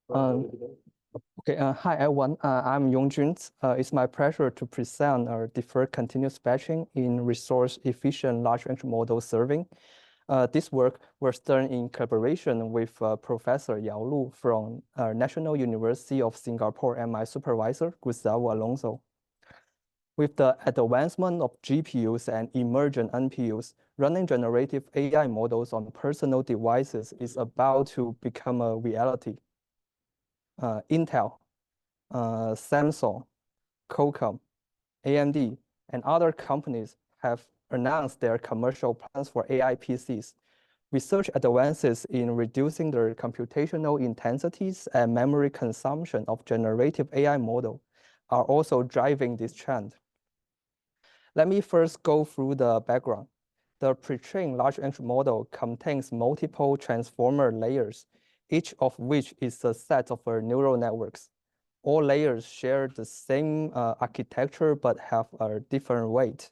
Um, okay, hi everyone. I'm Yongjun. It's my pleasure to present our deferred continuous batching in resource-efficient large language model serving. This work was done in collaboration with Professor Yao Lu from National University of Singapore and my supervisor, Gustavo Alonso. With the advancement of GPUs and emergent NPUs, running generative AI models on personal devices is about to become a reality. Intel, Samsung, Qualcomm, AMD, and other companies have announced their commercial plans for AI PCs. Research advances in reducing the computational intensities and memory consumption of generative AI model are also driving this trend. Let me first go through the background. The pre-trained large language model contains multiple transformer layers, each of which is a set of neural networks. All layers share the same architecture but have a different weight.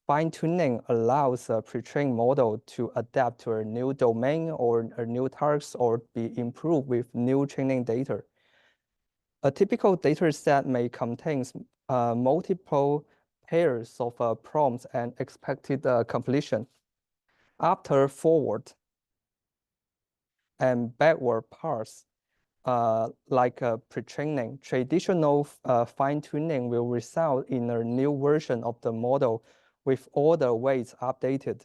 Fine-tuning allows a pre-trained model to adapt to a new domain or a new task or be improved with new training data. A typical data set may contain multiple pairs of prompts and expected completion. After forward and backward parse, like pre-training, traditional fine-tuning will result in a new version of the model with all the weights updated.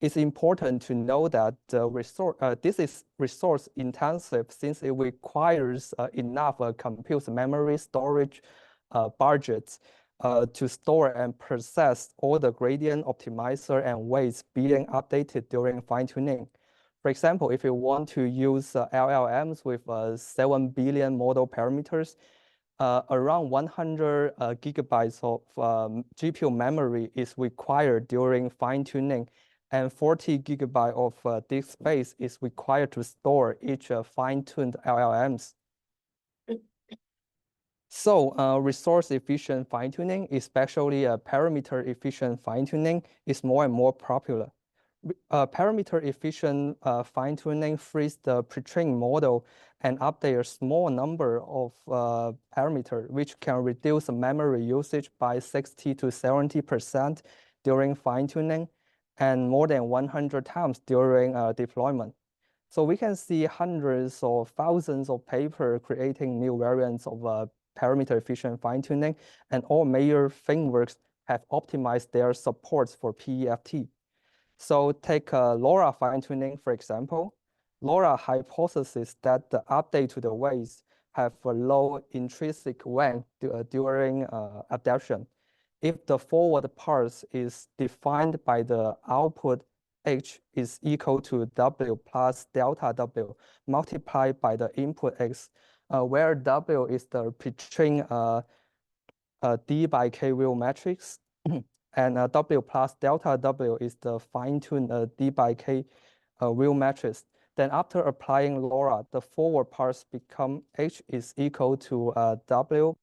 It's important to know that this is resource intensive since it requires enough compute memory storage budgets to store and process all the gradient optimizer and weights being updated during fine-tuning. For example, if you want to use LLMs with 7 billion model parameters, around 100 gigabytes of GPU memory is required during fine-tuning, and 40 gigabyte of disk space is required to store each fine-tuned LLMs. So resource-efficient fine-tuning, especially parameter-efficient fine-tuning, is more and more popular. Parameter-efficient fine-tuning frees the pre-trained model and update a small number of parameters, which can reduce memory usage by 60 to 70% during fine-tuning and more than 100 times during deployment. So we can see hundreds or thousands of papers creating new variants of parameter-efficient fine-tuning, and all major frameworks have optimized their supports for PEFT. So take LoRa fine-tuning, for example. LoRa hypothesis that the update to the weights have a low intrinsic length during adaptation. If the forward parse is defined by the output H is equal to W plus delta W multiplied by the input X, where W is the pre-trained D by K wheel matrix, and W plus delta W is the fine-tuned D by K wheel matrix. Then after applying LoRa, the forward parse become H is equal to W.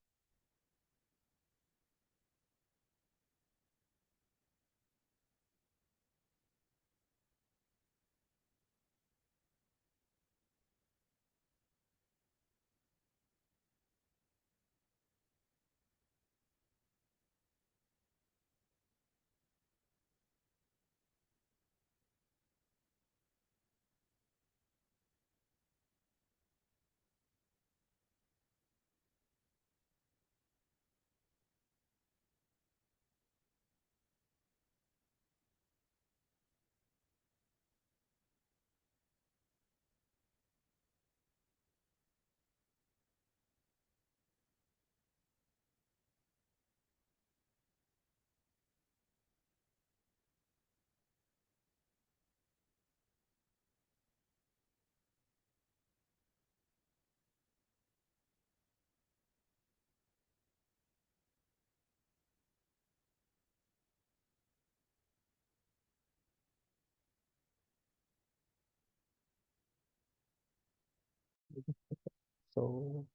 So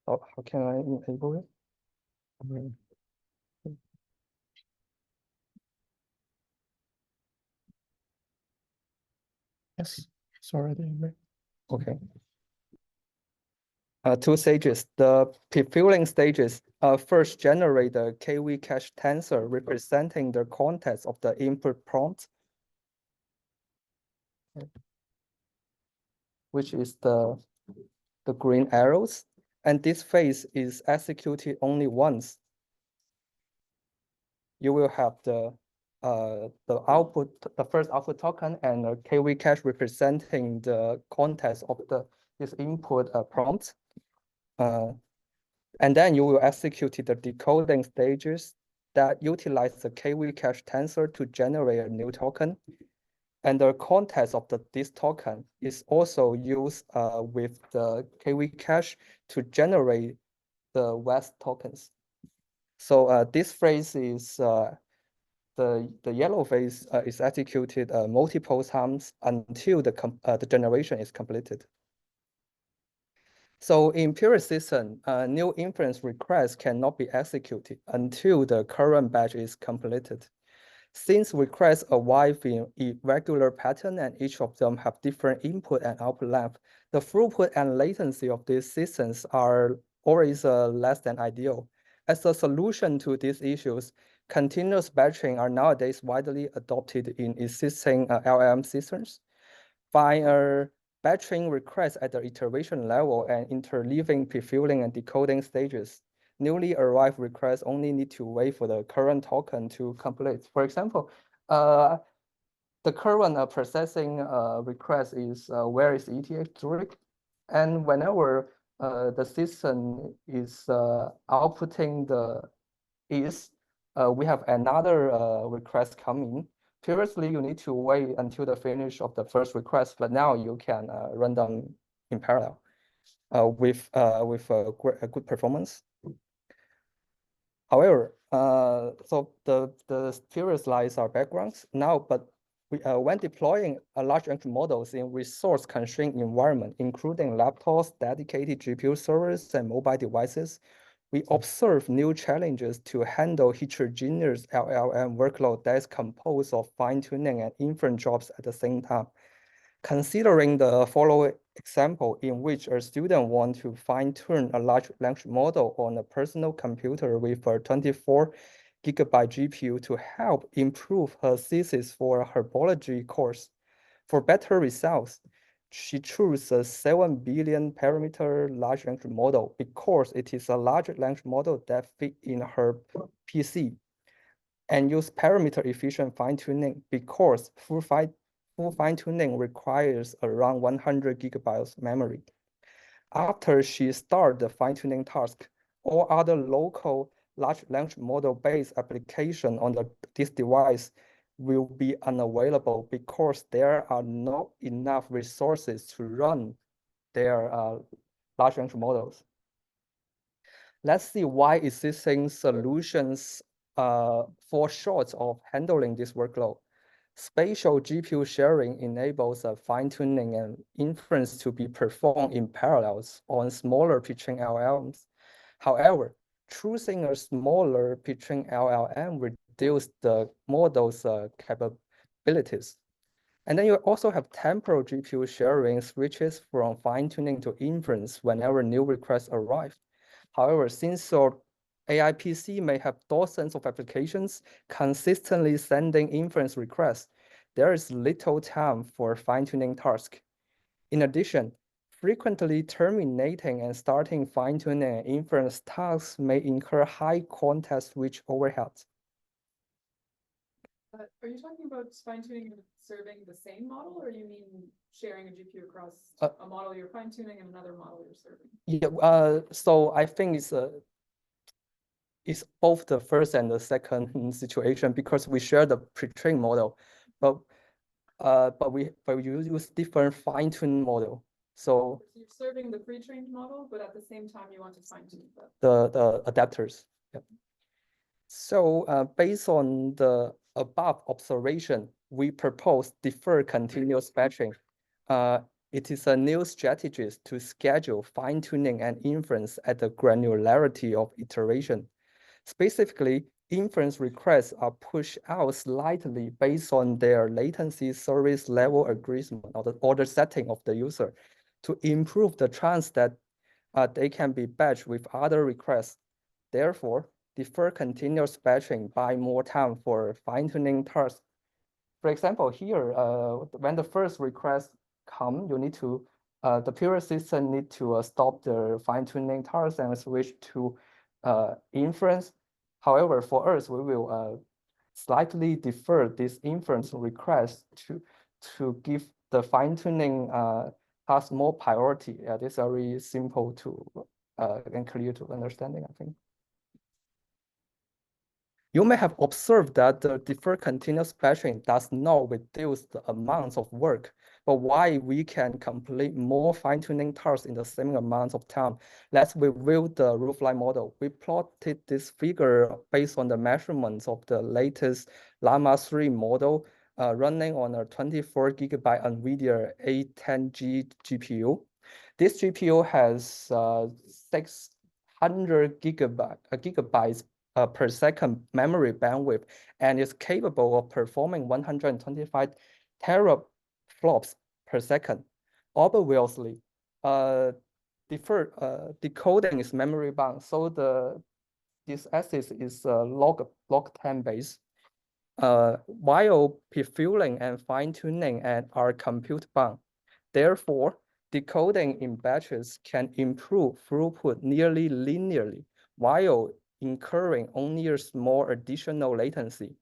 how can I enable it? Yes. Sorry, okay. Two stages. The prefilling stages first generate the KV cache tensor representing the context of the input prompt, which is the green arrows. And this phase is executed only once. You will have the first output token and a KV cache representing the context of this input prompt. And then you will execute the decoding stages that utilize the KV cache tensor to generate a new token. And the context of this token is also used with the KV cache to generate the West tokens. So this phase is the yellow phase is executed multiple times until the generation is completed. So in pure system, new inference requests cannot be executed until the current batch is completed. Since requests arrive in irregular pattern and each of them have different input and output length, the throughput and latency of these systems are always less than ideal. As a solution to these issues, continuous batching are nowadays widely adopted in existing LLM systems. By batching requests at the iteration level and interleaving prefilling and decoding stages, newly arrived requests only need to wait for the current token to complete. For example, the current processing request is where is ETH Zurich? And whenever the system is outputting the we have another request coming. Previously, you need to wait until the finish of the first request, but now you can run them in parallel with a good performance. However, so the previous slides are backgrounds now, but when deploying a large language models in resource-constrained environment, including laptops, dedicated GPU servers, and mobile devices, we observe new challenges to handle heterogeneous LLM workload that is composed of fine-tuning and inference jobs at the same time. Considering the following example in which a student wants to fine-tune a large language model on a personal computer with a 24 gigabyte GPU to help improve her thesis for her biology course. For better results, she chose a 7 billion parameter large language model because it is a large language model that fit in her PC, and use parameter efficient fine-tuning because full fine-tuning requires around 100 gigabytes memory. After she started the fine-tuning task, all other local large language model-based application on this device will be unavailable because there are not enough resources to run their large language models. Let's see why existing solutions fall short of handling this workload. Spatial GPU sharing enables fine-tuning and inference to be performed in parallels on smaller pre-trained LLMs. However, choosing a smaller pre-trained LLM reduces the model's capabilities. And then you also have temporal GPU sharing switches from fine-tuning to inference whenever new requests arrive. However, since your AI PC may have dozens of applications consistently sending inference requests, there is little time for fine-tuning tasks. In addition, frequently terminating and starting fine-tuning and inference tasks may incur high context switch overheads. Are you talking about fine-tuning and serving the same model, or you mean sharing a GPU across a model you're fine-tuning and another model you're serving? Yeah, so I think it's both the first and the second situation because we share the pre-trained model, but we use different fine-tuned model. So you're serving the pre-trained model, but at the same time you want to fine-tune the adapters. Yep. So based on the above observation, we propose deferred continuous batching. It is a new strategy to schedule fine-tuning and inference at the granularity of iteration. Specifically, inference requests are pushed out slightly based on their latency service level algorithm or the setting of the user to improve the chance that they can be batched with other requests. Therefore, defer continuous batching by more time for fine-tuning tasks. For example, here, when the first request come, you need to, the previous system need to stop the fine-tuning tasks and switch to inference. However, for us, we will slightly defer this inference request to give the fine-tuning task more priority. This is very simple to and clear to understanding, I think. You may have observed that the deferred continuous batching does not reduce the amounts of work, but why we can complete more fine-tuning tasks in the same amount of time. Let's review the roofline model. We plotted this figure based on the measurements of the latest Llama 3 model running on a 24 gigabyte NVIDIA A10G GPU. This GPU has 600 gigabytes per second memory bandwidth and is capable of performing 125 teraflops per second. Obviously, decoding is memory bound, so this axis is log 10 base. While prefueling and fine-tuning are compute bound. Therefore, decoding in batches can improve throughput nearly linearly, while incurring only a small additional latency.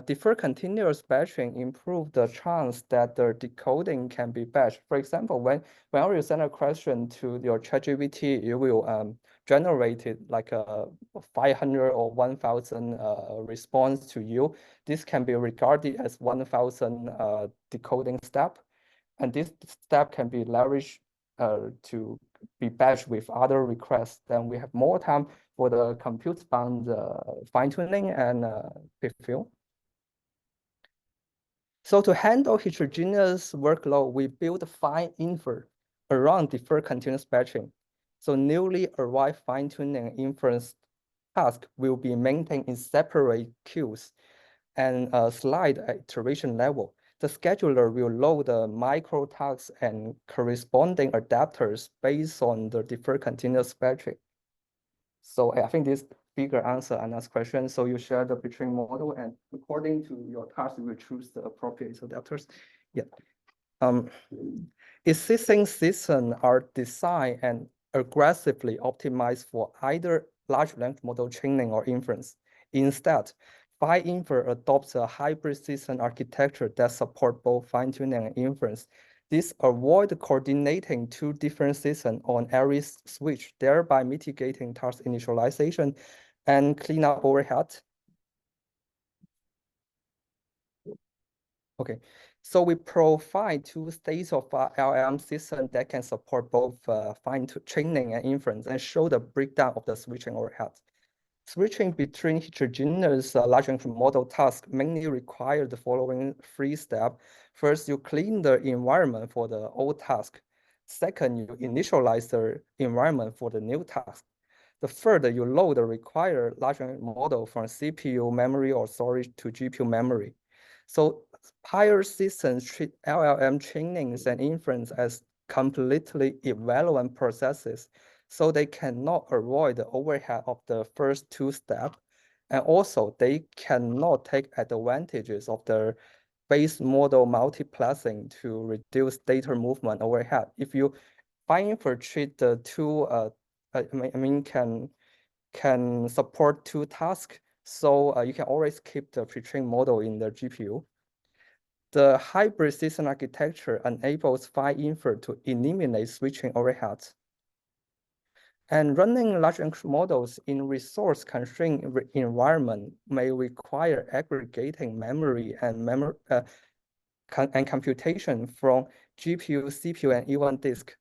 Deferred continuous batching improves the chance that the decoding can be batched. For example, whenever you send a question to your ChatGPT, it will generate it like a 500 or 1,000 response to you. This can be regarded as 1,000 decoding step. And this step can be leveraged to be batched with other requests. Then we have more time for the compute bound fine-tuning and prefill. So to handle heterogeneous workload, we build fine infer around deferred continuous batching. So newly arrived fine-tuning and inference task will be maintained in separate queues and slide at iteration level. The scheduler will load the micro tasks and corresponding adapters based on the deferred continuous batching. So I think this figure answer Anna's question. So you share the pre-trained model, and according to your task, you will choose the appropriate adapters. Yeah. Existing systems are designed and aggressively optimized for either large language model training or inference. Instead, PyInfer adopts a hybrid system architecture that supports both fine-tuning and inference. This avoids coordinating two different systems on every switch, thereby mitigating task initialization and cleanup overhead. Okay, so we provide two states of LLM system that can support both fine-tuning and inference and show the breakdown of the switching overhead. Switching between heterogeneous large language model tasks mainly require the following three steps. First, you clean the environment for the old task. Second, you initialize the environment for the new task. The third, you load the required large language model from CPU memory or storage to GPU memory. So prior systems treat LLM trainings and inference as completely irrelevant processes, so they cannot avoid the overhead of the first two steps. And also, they cannot take advantages of the base model multiplexing to reduce data movement overhead. If you PyInfer treat the two, can support two tasks, so you can always keep the pre-trained model in the GPU. The hybrid system architecture enables PyInfer to eliminate switching overheads. And running large language models in resource-constrained environment may require aggregating memory and computation from GPU, CPU, and even disk.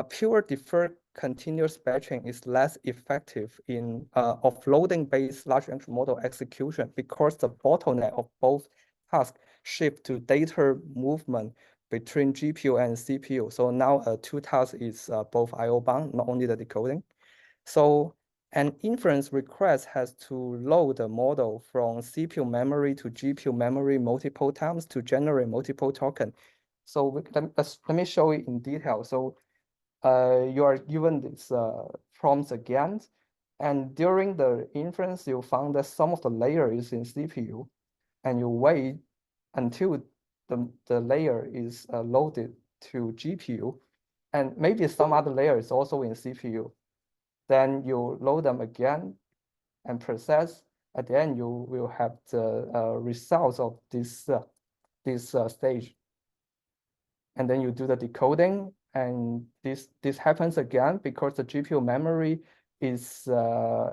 Pure deferred continuous batching is less effective in offloading-based large language model execution because the bottleneck of both tasks shift to data movement between GPU and CPU. So now two tasks is both IO bound, not only the decoding. So An inference request has to load the model from CPU memory to GPU memory multiple times to generate multiple tokens. So let me show it in detail. So you are given this prompts again, and during the inference, you found that some of the layer is in CPU, and you wait until the layer is loaded to GPU, and maybe some other layer is also in CPU. Then you load them again and process. At the end, you will have the results of this stage. And then you do the decoding, and this happens again because the GPU memory is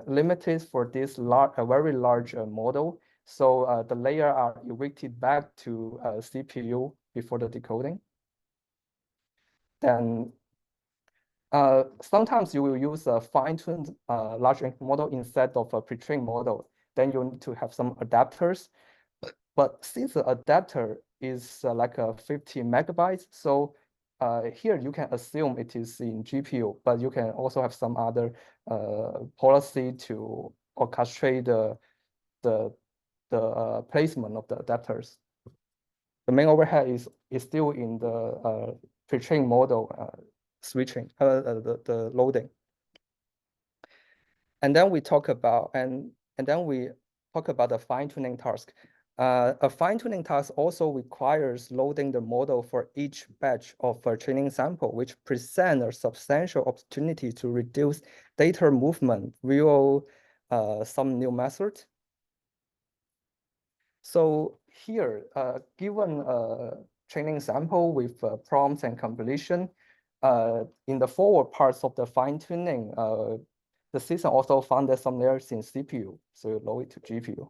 limited for this very large model. So the layer are evicted back to CPU before the decoding. Then sometimes you will use a fine-tuned large language model instead of a pre-trained model. Then you need to have some adapters. But since the adapter is like a 50 megabytes, so here you can assume it is in GPU, but you can also have some other policy to orchestrate the placement of the adapters. The main overhead is still in the pre-trained model switching, the loading. And then we talk about the fine-tuning task. A fine-tuning task also requires loading the model for each batch of a training sample, which present a substantial opportunity to reduce data movement via some new method. So here, given a training sample with prompts and completion, in the forward parts of the fine-tuning, the system also found that some layers in CPU, so you load it to GPU.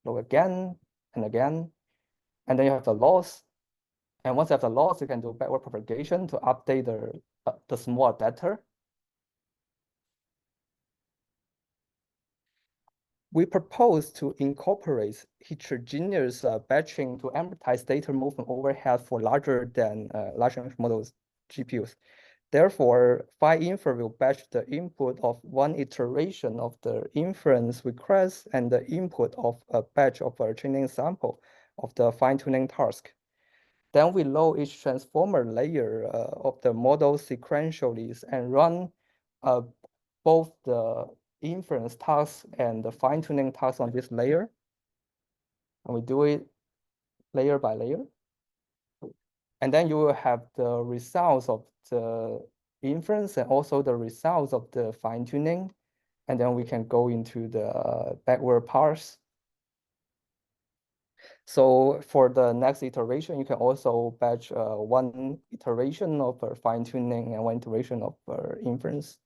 Load again and again, and then you have the loss. And once you have the loss, you can do backward propagation to update the small adapter. We propose to incorporate heterogeneous batching to amortize data movement overhead for larger than large language models GPUs. Therefore, PhyInfer will batch the input of one iteration of the inference request and the input of a batch of a training sample of the fine-tuning task. Then we load each transformer layer of the model sequentially and run both the inference task and the fine-tuning task on this layer. And we do it layer by layer. And then you will have the results of the inference and also the results of the fine-tuning. And then we can go into the backward parse. So for the next iteration, you can also batch one iteration of fine-tuning and one iteration of inference.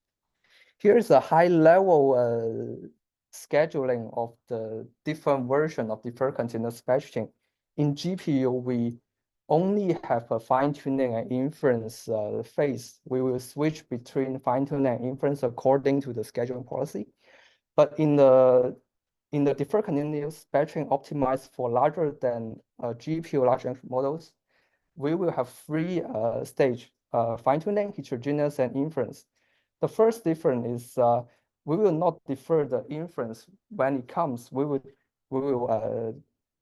Here's a high-level scheduling of the different version of deferred continuous batching. In GPU, we only have a fine-tuning and inference phase. We will switch between fine-tuning and inference according to the scheduling policy. But in the deferred continuous batching optimized for larger than GPU large language models, we will have three stage, fine-tuning, heterogeneous, and inference. The first difference is we will not defer the inference when it comes. We will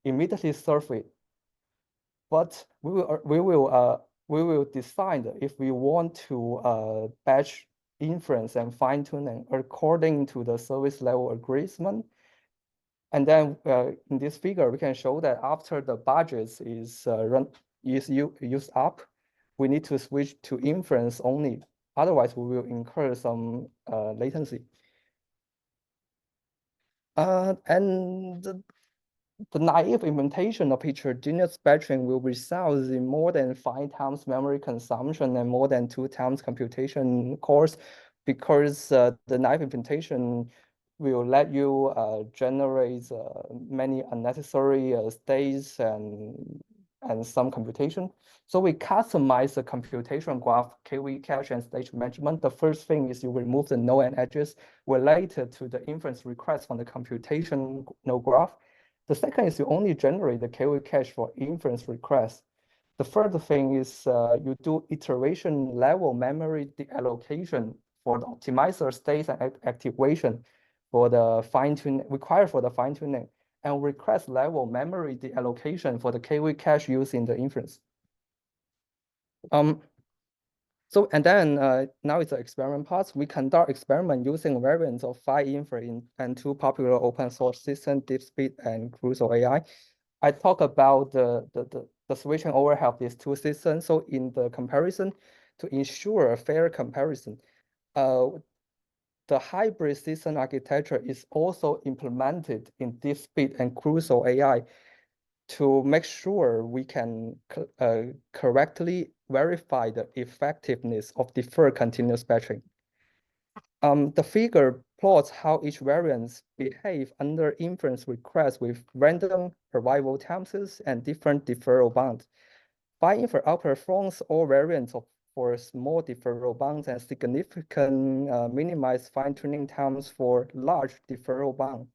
immediately serve it. But we will decide if we want to batch inference and fine-tuning according to the service level agreement. And then in this figure, we can show that after the budgets is used up, we need to switch to inference only. Otherwise, we will incur some latency. And the naive implementation of heterogeneous batching will result in more than 5 times memory consumption and more than 2 times computation cost, because the naive implementation will let you generate many unnecessary states and some computation. So we customize the computation graph, KV cache, and stage management. The first thing is you remove the node and edges related to the inference request from the computation node graph. The second is you only generate the KV cache for inference requests. The third thing is you do iteration level memory allocation for the optimizer states and activation for the fine-tuning required for the fine-tuning, and request level memory deallocation for the KV cache used in the inference. So and then now it's the experiment part. We conduct experiment using variants of PhyInfer and two popular open source systems, DeepSpeed and Crusoe AI. I talk about the switching overhead of these two systems. So in the comparison, to ensure a fair comparison, the hybrid system architecture is also implemented in DeepSpeed and Crusoe AI to make sure we can correctly verify the effectiveness of deferred continuous batching. The figure plots how each variant behave under inference requests with random arrival times and different deferral bounds. PhyInfer outperforms all variants for small deferral bounds and significant minimized fine-tuning times for large deferral bounds.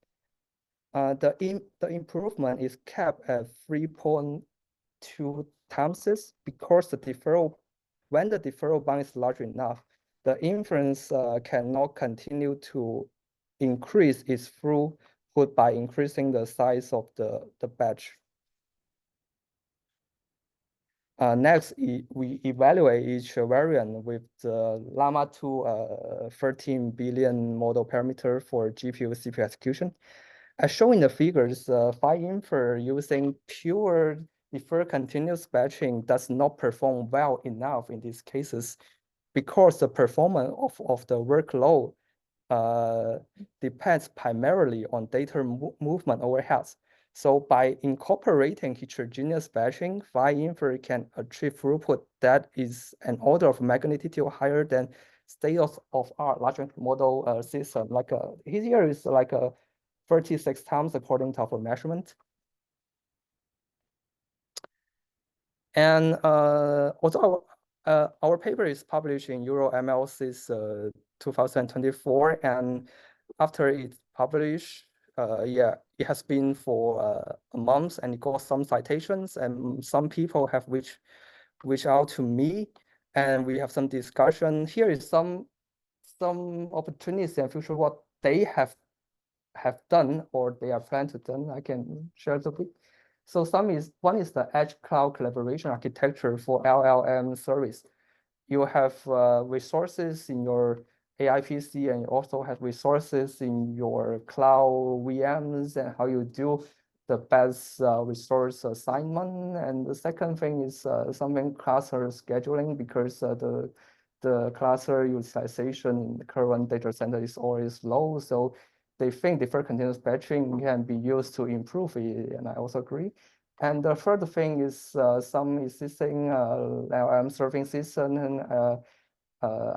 The improvement is capped at 3.2 times because when the deferral bound is large enough, the inference cannot continue to increase its throughput by increasing the size of the batch. Next, we evaluate each variant with the Llama 2 13 billion model parameter for GPU CPU execution. As shown in the figures, PhyInfer using pure deferred continuous batching does not perform well enough in these cases because the performance of the workload depends primarily on data movement overheads. So by incorporating heterogeneous batching, PhyInfer can achieve throughput that is an order of magnitude higher than state-of-art large language model system. Like here is like a 36 times according to our measurement. And although our paper is published in EuroMLSys 2024, and after it's published, it has been for a month, and it got some citations, and some people have reached out to me, and we have some discussion. Here is some opportunities and future what they have done or they are planning to done. I can share the bit. So one is the edge cloud collaboration architecture for LLM service. You have resources in your AI PC, and you also have resources in your cloud VMs, and how you do the best resource assignment. And the second thing is something cluster scheduling, because the cluster utilization in the current data center is always low. So they think deferred continuous batching can be used to improve it, and I also agree. And the third thing is some existing LLM serving system and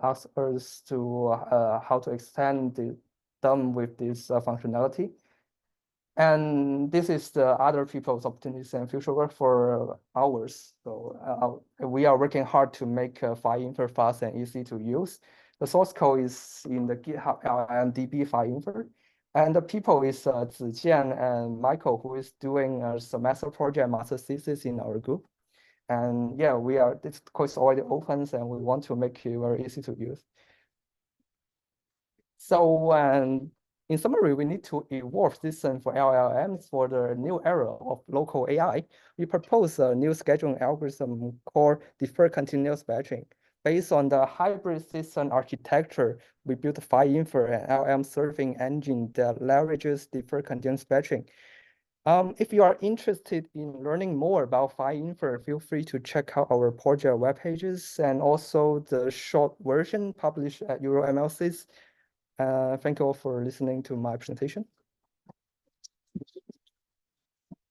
ask us to how to extend them with this functionality. And this is the other people's opportunities and future work for ours. So we are working hard to make PhyInfer fast and easy to use. The source code is in the GitHub LLMDB PhyInfer. And the people is Zijian and Michael, who is doing a semester project master thesis in our group. And yeah, this code is already open, and we want to make it very easy to use. So in summary, we need to evolve system for LLMs for the new era of local AI. We propose a new scheduling algorithm called deferred continuous batching. Based on the hybrid system architecture, we built PhyInfer, an LLM serving engine that leverages deferred continuous batching. If you are interested in learning more about PhyInfer, feel free to check out our project web pages and also the short version published at EuroMLSys. Thank you all for listening to my presentation.